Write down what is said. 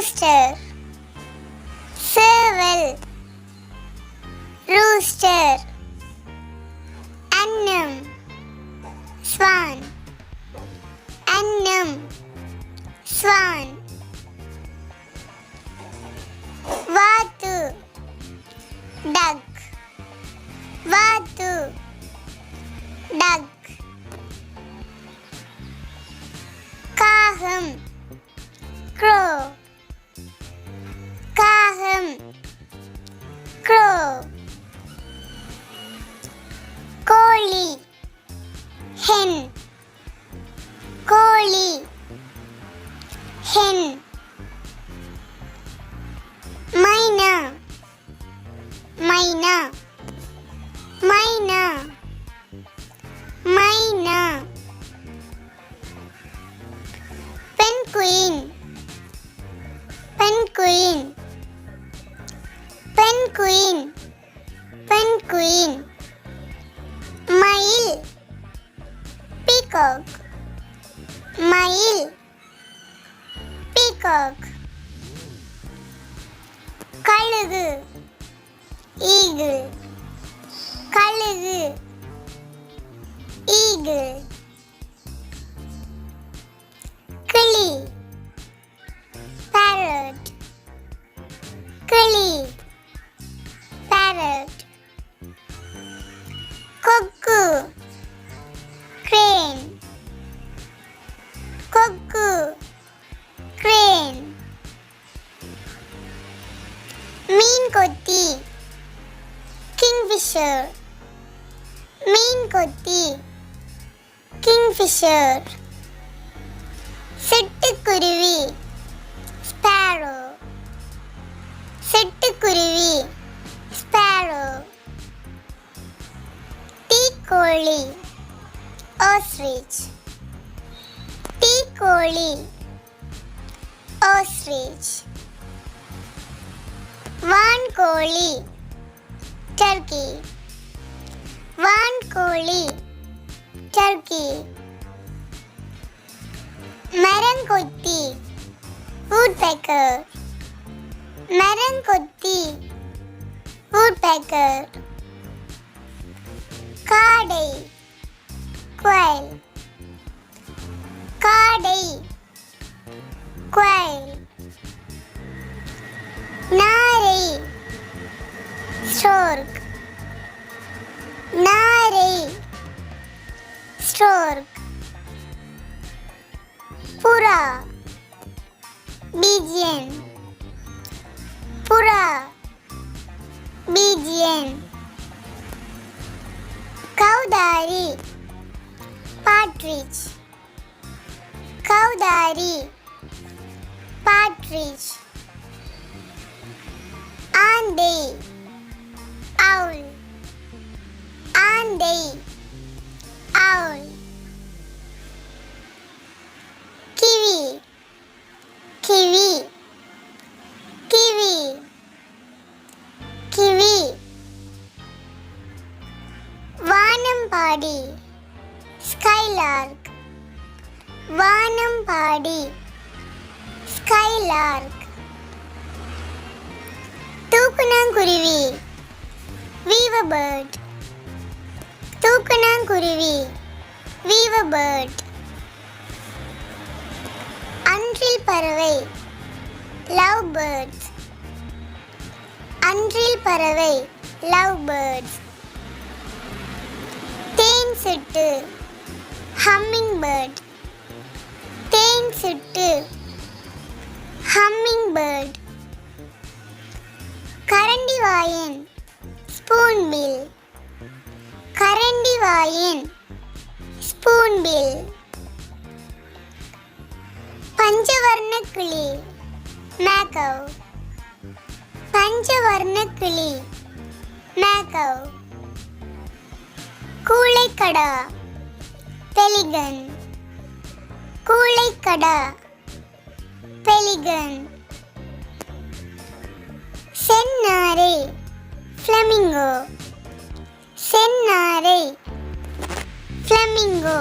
rooster, சேவல், rooster, அன்னம், swan, அன்னம், swan, வாத்து, duck, வாத்து, duck, காகம், crow, காகம், crow, கோழி, hen, கோழி, hen, மைனா, மைனா, மைனா, மைனா, penguin, penguin, penguin, penguin, மயில், peacock, மயில், peacock, கழுகு, eagle, கழுகு, eagle, கிளி, parrot, கிளி, parrot, கொக்கு, crane, கொக்கு, crane, மீன்கொத்தி, kingfisher, மீன்கொத்தி, kingfisher, சிட்டுக்குருவி, sparrow, சிட்டுக்குருவி, sparrow, தீக்கோழி, ostrich, தீக்கோழி, ostrich, வான்கோழி, turkey, வான்கோழி, turkey, மரங்கொத்தி, woodpecker, மரங்கொத்தி, woodpecker, காடை, quail, காடை, quail, நாரை, stork, நாரை, stork, புறா, pigeon, புறா, pigeon, கௌதாரி, partridge, கௌதாரி, partridge, ஆந்தை, owl, ஆந்தை, owl, kiwi, kiwi, kiwi, kiwi, வானம்பாடி, skylark, வானம்பாடி, skylark, தூக்குநாங்குருவி, weaver bird, தூக்குநாங்குருவி, weaver bird, அன்றில் பறவை, love birds, அன்றில் பறவை, love birds, தேன் சிட்டு, humming bird, தேன் சிட்டு, humming bird, கரண்டிவாயன், spoonbill, கரண்டிவாயன், spoonbill, பஞ்சவர்ணக்கிளி, macaw, பஞ்சவர்ணக்கிளி, macaw, கூளைக்கடா, pelican, கூளைக்கடா, pelican, செந்நாரை, flamingo, செந்நாரை, flamingo.